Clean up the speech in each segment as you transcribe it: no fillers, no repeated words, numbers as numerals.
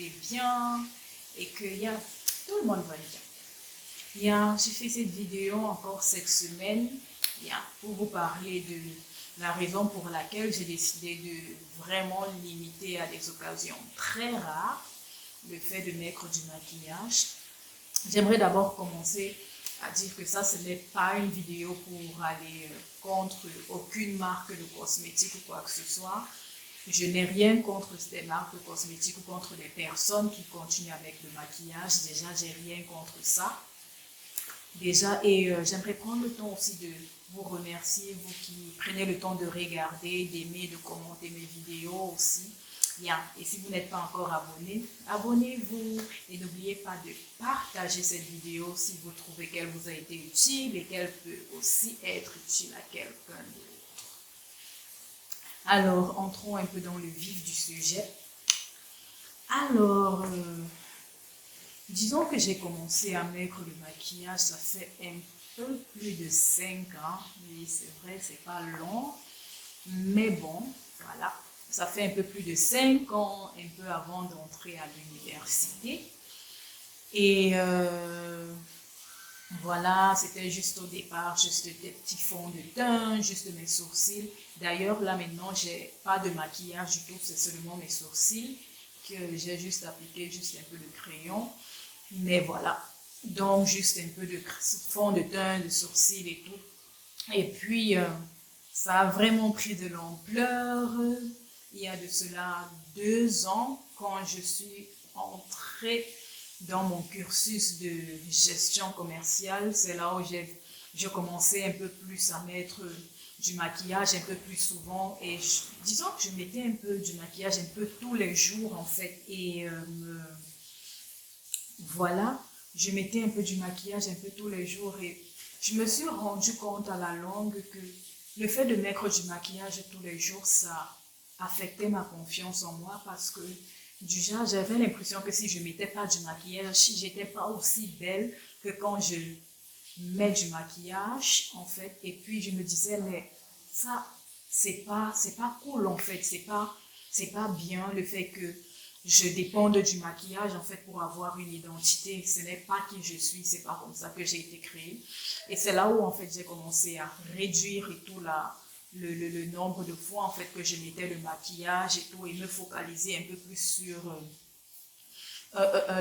sentez bien et que tout le monde va bien. J'ai fait cette vidéo encore cette semaine pour vous parler de la raison pour laquelle j'ai décidé de vraiment limiter à des occasions très rares le fait de mettre du maquillage. J'aimerais d'abord commencer à dire que ça, ce n'est pas une vidéo pour aller contre aucune marque de cosmétiques ou quoi que ce soit. Je n'ai rien contre des marques de cosmétiques ou contre des personnes qui continuent avec le maquillage. Déjà, j'ai rien contre ça. Déjà, et j'aimerais prendre le temps aussi de vous remercier, vous qui prenez le temps de regarder, d'aimer, de commenter mes vidéos aussi. Et si vous n'êtes pas encore abonné, abonnez-vous et n'oubliez pas de partager cette vidéo si vous trouvez qu'elle vous a été utile et qu'elle peut aussi être utile à quelqu'un d'autre. Alors, entrons un peu dans le vif du sujet. Alors, disons que j'ai commencé à mettre le maquillage, ça fait un peu plus de 5 ans. Oui, c'est vrai, c'est pas long. Mais bon, voilà. Ça fait un peu plus de 5 ans, un peu avant d'entrer à l'université. Et voilà, c'était juste au départ, juste des petits fonds de teint, juste mes sourcils. D'ailleurs, là maintenant, j'ai pas de maquillage du tout, c'est seulement mes sourcils que j'ai juste appliqué, juste un peu de crayon. Mais voilà, donc juste un peu de fond de teint, de sourcils et tout. Et puis, ça a vraiment pris de l'ampleur. Il y a de cela 2 ans, quand je suis entrée dans mon cursus de gestion commerciale, c'est là où j'ai commencé un peu plus à mettre du maquillage un peu plus souvent. Et disons que je mettais un peu du maquillage un peu tous les jours en fait. Et voilà, je mettais un peu du maquillage un peu tous les jours et je me suis rendu compte à la longue que le fait de mettre du maquillage tous les jours, ça affectait ma confiance en moi parce que du genre, j'avais l'impression que si je mettais pas du maquillage, si j'étais pas aussi belle que quand je mets du maquillage, en fait. Et puis, je me disais, mais ça, c'est pas cool, en fait. C'est pas bien le fait que je dépende du maquillage, en fait, pour avoir une identité. Ce n'est pas qui je suis, c'est pas comme ça que j'ai été créée. Et c'est là où, en fait, j'ai commencé à réduire et tout le nombre de fois, en fait, que je mettais le maquillage et tout, et me focaliser un peu plus sur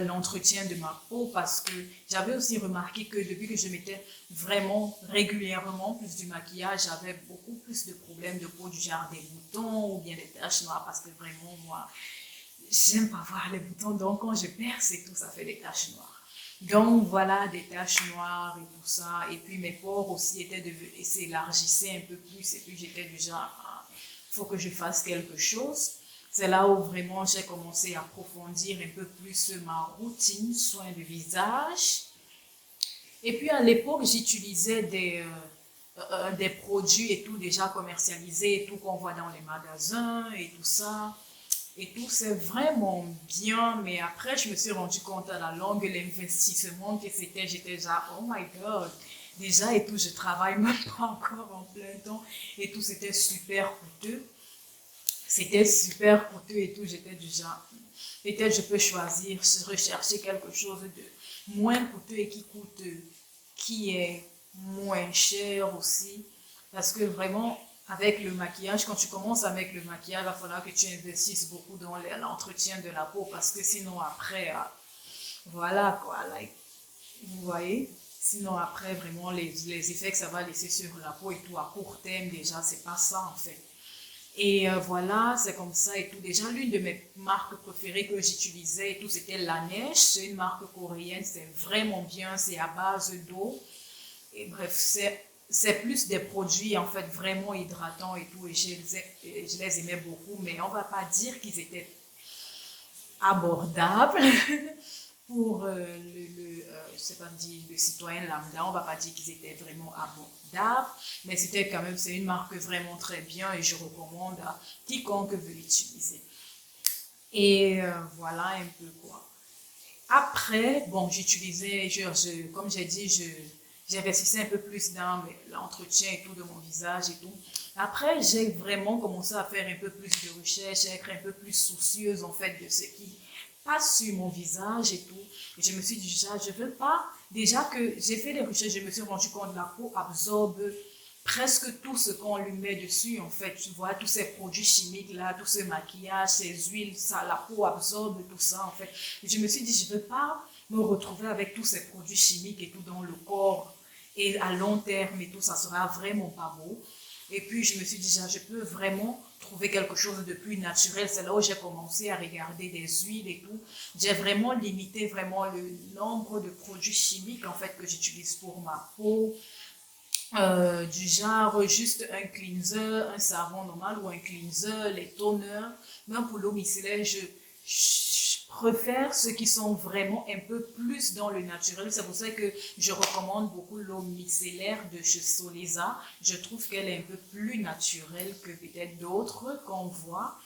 l'entretien de ma peau, parce que j'avais aussi remarqué que depuis que je mettais vraiment régulièrement plus du maquillage, j'avais beaucoup plus de problèmes de peau, du genre des boutons ou bien des taches noires, parce que vraiment, moi, j'aime pas voir les boutons, donc quand je perce et tout, ça fait des taches noires. Donc voilà, des taches noires et tout ça. Et puis mes pores aussi s'élargissaient un peu plus. Et puis j'étais du genre, il faut que je fasse quelque chose. C'est là où vraiment j'ai commencé à approfondir un peu plus ma routine, soins de visage. Et puis à l'époque, j'utilisais des produits et tout déjà commercialisés et tout qu'on voit dans les magasins et tout ça. Et tout, c'est vraiment bien, mais après, je me suis rendu compte à la longue l'investissement que c'était. J'étais déjà, oh my God, déjà et tout, je travaille même pas encore en plein temps. Et tout, c'était super coûteux. C'était super coûteux et tout, j'étais déjà, peut-être je peux choisir, rechercher quelque chose de moins coûteux et qui est moins cher aussi. Parce que vraiment, avec le maquillage, quand tu commences avec le maquillage, il va falloir que tu investisses beaucoup dans l'entretien de la peau parce que sinon après, voilà quoi, like, vous voyez, sinon après vraiment les effets que ça va laisser sur la peau et tout à court terme déjà, c'est pas ça en fait. Et voilà, c'est comme ça et tout. Déjà, l'une de mes marques préférées que j'utilisais et tout, c'était Laneige. C'est une marque coréenne, c'est vraiment bien, c'est à base d'eau. Et bref, c'est plus des produits en fait vraiment hydratants et tout, et je les aimais beaucoup, mais on va pas dire qu'ils étaient abordables pour je sais pas dire, le citoyen lambda, on va pas dire qu'ils étaient vraiment abordables, mais c'était quand même, c'est une marque vraiment très bien et je recommande à quiconque veut l'utiliser. Et voilà un peu quoi. Après, bon, j'utilisais, comme j'ai dit, j'investissais un peu plus dans l'entretien et tout de mon visage et tout. Après, j'ai vraiment commencé à faire un peu plus de recherche, à être un peu plus soucieuse en fait de ce qui pas sur mon visage et tout. Et je me suis dit, déjà, je veux pas. Déjà que j'ai fait des recherches, je me suis rendu compte que la peau absorbe presque tout ce qu'on lui met dessus, en fait. Tu vois, tous ces produits chimiques là, tout ce maquillage, ces huiles, ça, la peau absorbe tout ça, en fait. Et je me suis dit, je veux pas me retrouver avec tous ces produits chimiques et tout dans le corps. Et à long terme et tout, ça sera vraiment pas beau. Et puis, je me suis dit, je peux vraiment trouver quelque chose de plus naturel. C'est là où j'ai commencé à regarder des huiles et tout. J'ai vraiment limité vraiment le nombre de produits chimiques, en fait, que j'utilise pour ma peau. Du genre juste un cleanser, un savon normal ou un cleanser, les toners. Même pour l'eau micellaire, je préfère ceux qui sont vraiment un peu plus dans le naturel. C'est pour ça que je recommande beaucoup l'eau micellaire de chez Soleza. Je trouve qu'elle est un peu plus naturelle que peut-être d'autres qu'on voit.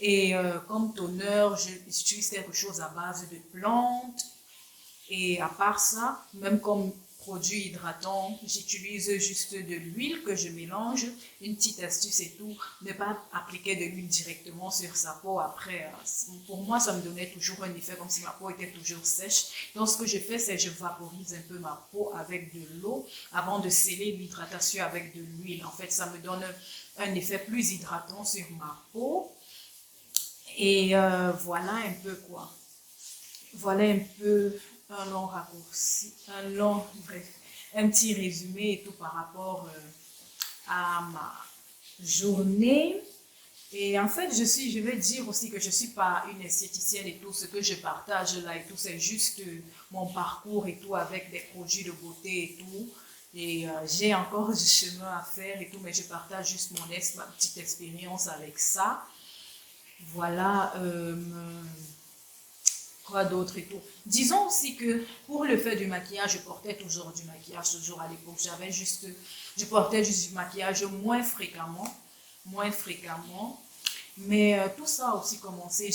Et comme toner, j'utilise quelque chose à base de plantes. Et à part ça, même comme produit hydratant, j'utilise juste de l'huile que je mélange. Une petite astuce et tout, ne pas appliquer de l'huile directement sur sa peau. Après, pour moi, ça me donnait toujours un effet comme si ma peau était toujours sèche. Donc, ce que je fais, c'est que je vaporise un peu ma peau avec de l'eau avant de sceller l'hydratation avec de l'huile. En fait, ça me donne un effet plus hydratant sur ma peau. Et voilà un peu quoi. Voilà un peu un long raccourci, bref, un petit résumé et tout par rapport à ma journée. Et en fait, je vais dire aussi que je ne suis pas une esthéticienne et tout, ce que je partage là et tout, c'est juste mon parcours et tout avec des produits de beauté et tout. Et j'ai encore du chemin à faire et tout, mais je partage juste ma petite expérience avec ça. Voilà. Quoi d'autre et tout. Disons aussi que pour le fait du maquillage, je portais toujours du maquillage, toujours à l'époque. Je portais juste du maquillage moins fréquemment. Mais tout ça a aussi commencé.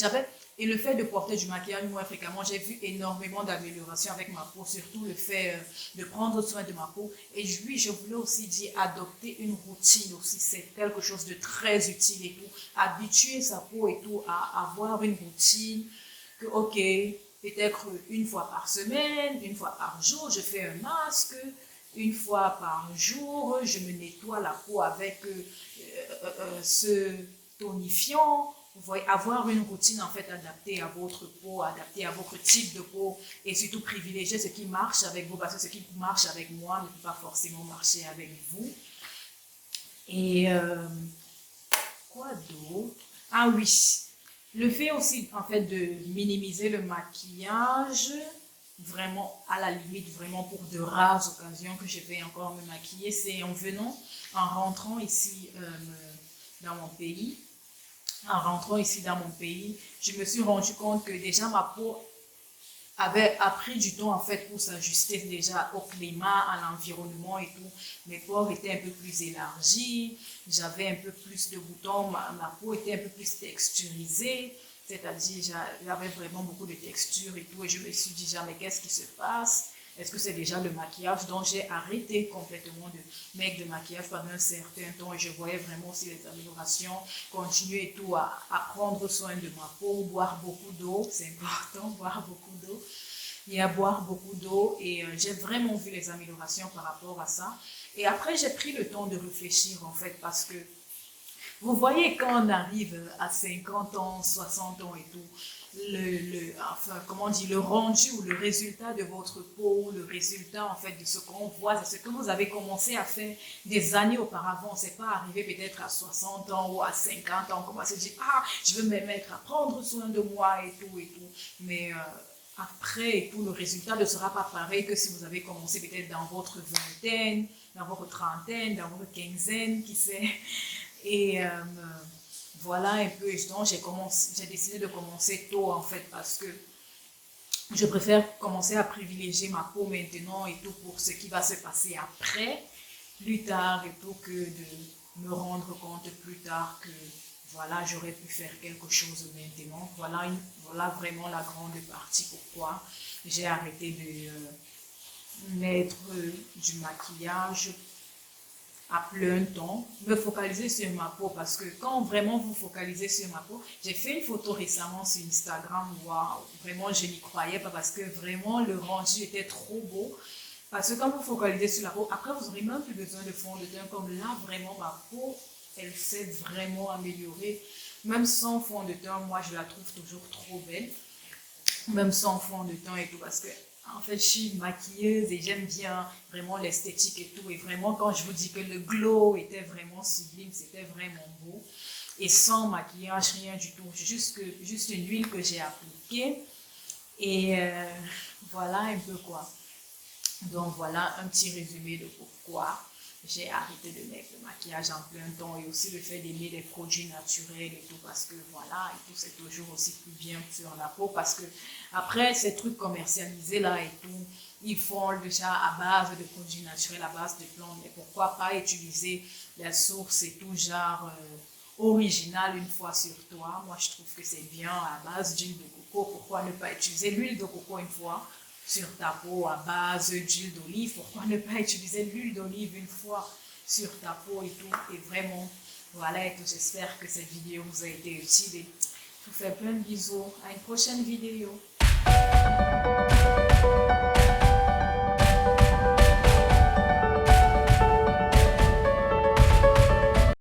Et le fait de porter du maquillage moins fréquemment, j'ai vu énormément d'améliorations avec ma peau, surtout le fait de prendre soin de ma peau. Et oui, je voulais aussi dire adopter une routine aussi, c'est quelque chose de très utile et tout. Habituer sa peau et tout à avoir une routine que, ok, peut-être une fois par semaine, une fois par jour, je fais un masque, une fois par jour, je me nettoie la peau avec ce tonifiant. Vous voyez, avoir une routine en fait adaptée à votre peau, adaptée à votre type de peau et surtout privilégier ce qui marche avec vous parce que ce qui marche avec moi ne peut pas forcément marcher avec vous. Et quoi d'autre? Ah oui, le fait aussi, en fait, de minimiser le maquillage, vraiment, à la limite, vraiment pour de rares occasions que je vais encore me maquiller, c'est en rentrant ici dans mon pays. En rentrant ici dans mon pays, je me suis rendu compte que déjà ma peau a pris du temps en fait pour s'ajuster déjà au climat, à l'environnement et tout. Mes pores étaient un peu plus élargis, j'avais un peu plus de boutons, ma peau était un peu plus texturisée, c'est-à-dire j'avais vraiment beaucoup de texture et tout. Et je me suis dit, mais qu'est-ce qui se passe? Est-ce que c'est déjà le maquillage? Donc j'ai arrêté complètement de mettre de maquillage pendant un certain temps et je voyais vraiment aussi les améliorations, continuer et tout à prendre soin de ma peau, boire beaucoup d'eau, c'est important, boire beaucoup d'eau et à boire beaucoup d'eau et j'ai vraiment vu les améliorations par rapport à ça. Et après j'ai pris le temps de réfléchir en fait parce que vous voyez quand on arrive à 50 ans, 60 ans et tout, enfin, comment on dit, le rendu ou le résultat de votre peau, le résultat en fait de ce qu'on voit, c'est ce que vous avez commencé à faire des années auparavant. C'est pas arrivé peut-être à 60 ans ou à 50 ans, commencer à se dire, ah, je veux me mettre à prendre soin de moi et tout et tout. Mais après et tout, le résultat ne sera pas pareil que si vous avez commencé peut-être dans votre vingtaine, dans votre trentaine, dans votre quinzaine, qui sait. Et voilà un peu, donc j'ai décidé de commencer tôt en fait parce que je préfère commencer à privilégier ma peau maintenant et tout pour ce qui va se passer après, plus tard et tout, que de me rendre compte plus tard que voilà, j'aurais pu faire quelque chose maintenant. Voilà vraiment la grande partie pourquoi j'ai arrêté de mettre du maquillage à plein temps, me focaliser sur ma peau parce que quand vraiment vous focalisez sur ma peau, j'ai fait une photo récemment sur Instagram, waouh, vraiment je n'y croyais pas parce que vraiment le rendu était trop beau. Parce que quand vous focalisez sur la peau, après vous n'aurez même plus besoin de fond de teint comme là, vraiment ma peau, elle s'est vraiment améliorée. Même sans fond de teint, moi je la trouve toujours trop belle. Même sans fond de teint et tout parce que en fait, je suis maquilleuse et j'aime bien vraiment l'esthétique et tout. Et vraiment, quand je vous dis que le glow était vraiment sublime, c'était vraiment beau. Et sans maquillage, rien du tout. Juste une huile que j'ai appliquée. Et voilà un peu quoi. Donc voilà un petit résumé de pourquoi j'ai arrêté de mettre le maquillage en plein temps et aussi le fait d'aimer les produits naturels et tout parce que voilà, et tout c'est toujours aussi plus bien sur la peau parce que après ces trucs commercialisés là et tout, ils font déjà à base de produits naturels, à base de plantes, mais pourquoi pas utiliser la source et tout genre original une fois sur toi. Moi je trouve que c'est bien à base d'huile de coco, pourquoi ne pas utiliser l'huile de coco une fois sur ta peau à base d'huile d'olive. Pourquoi ne pas utiliser l'huile d'olive une fois sur ta peau et tout. Et vraiment, voilà, et tout. J'espère que cette vidéo vous a été utile. Et je vous fais plein de bisous. À une prochaine vidéo.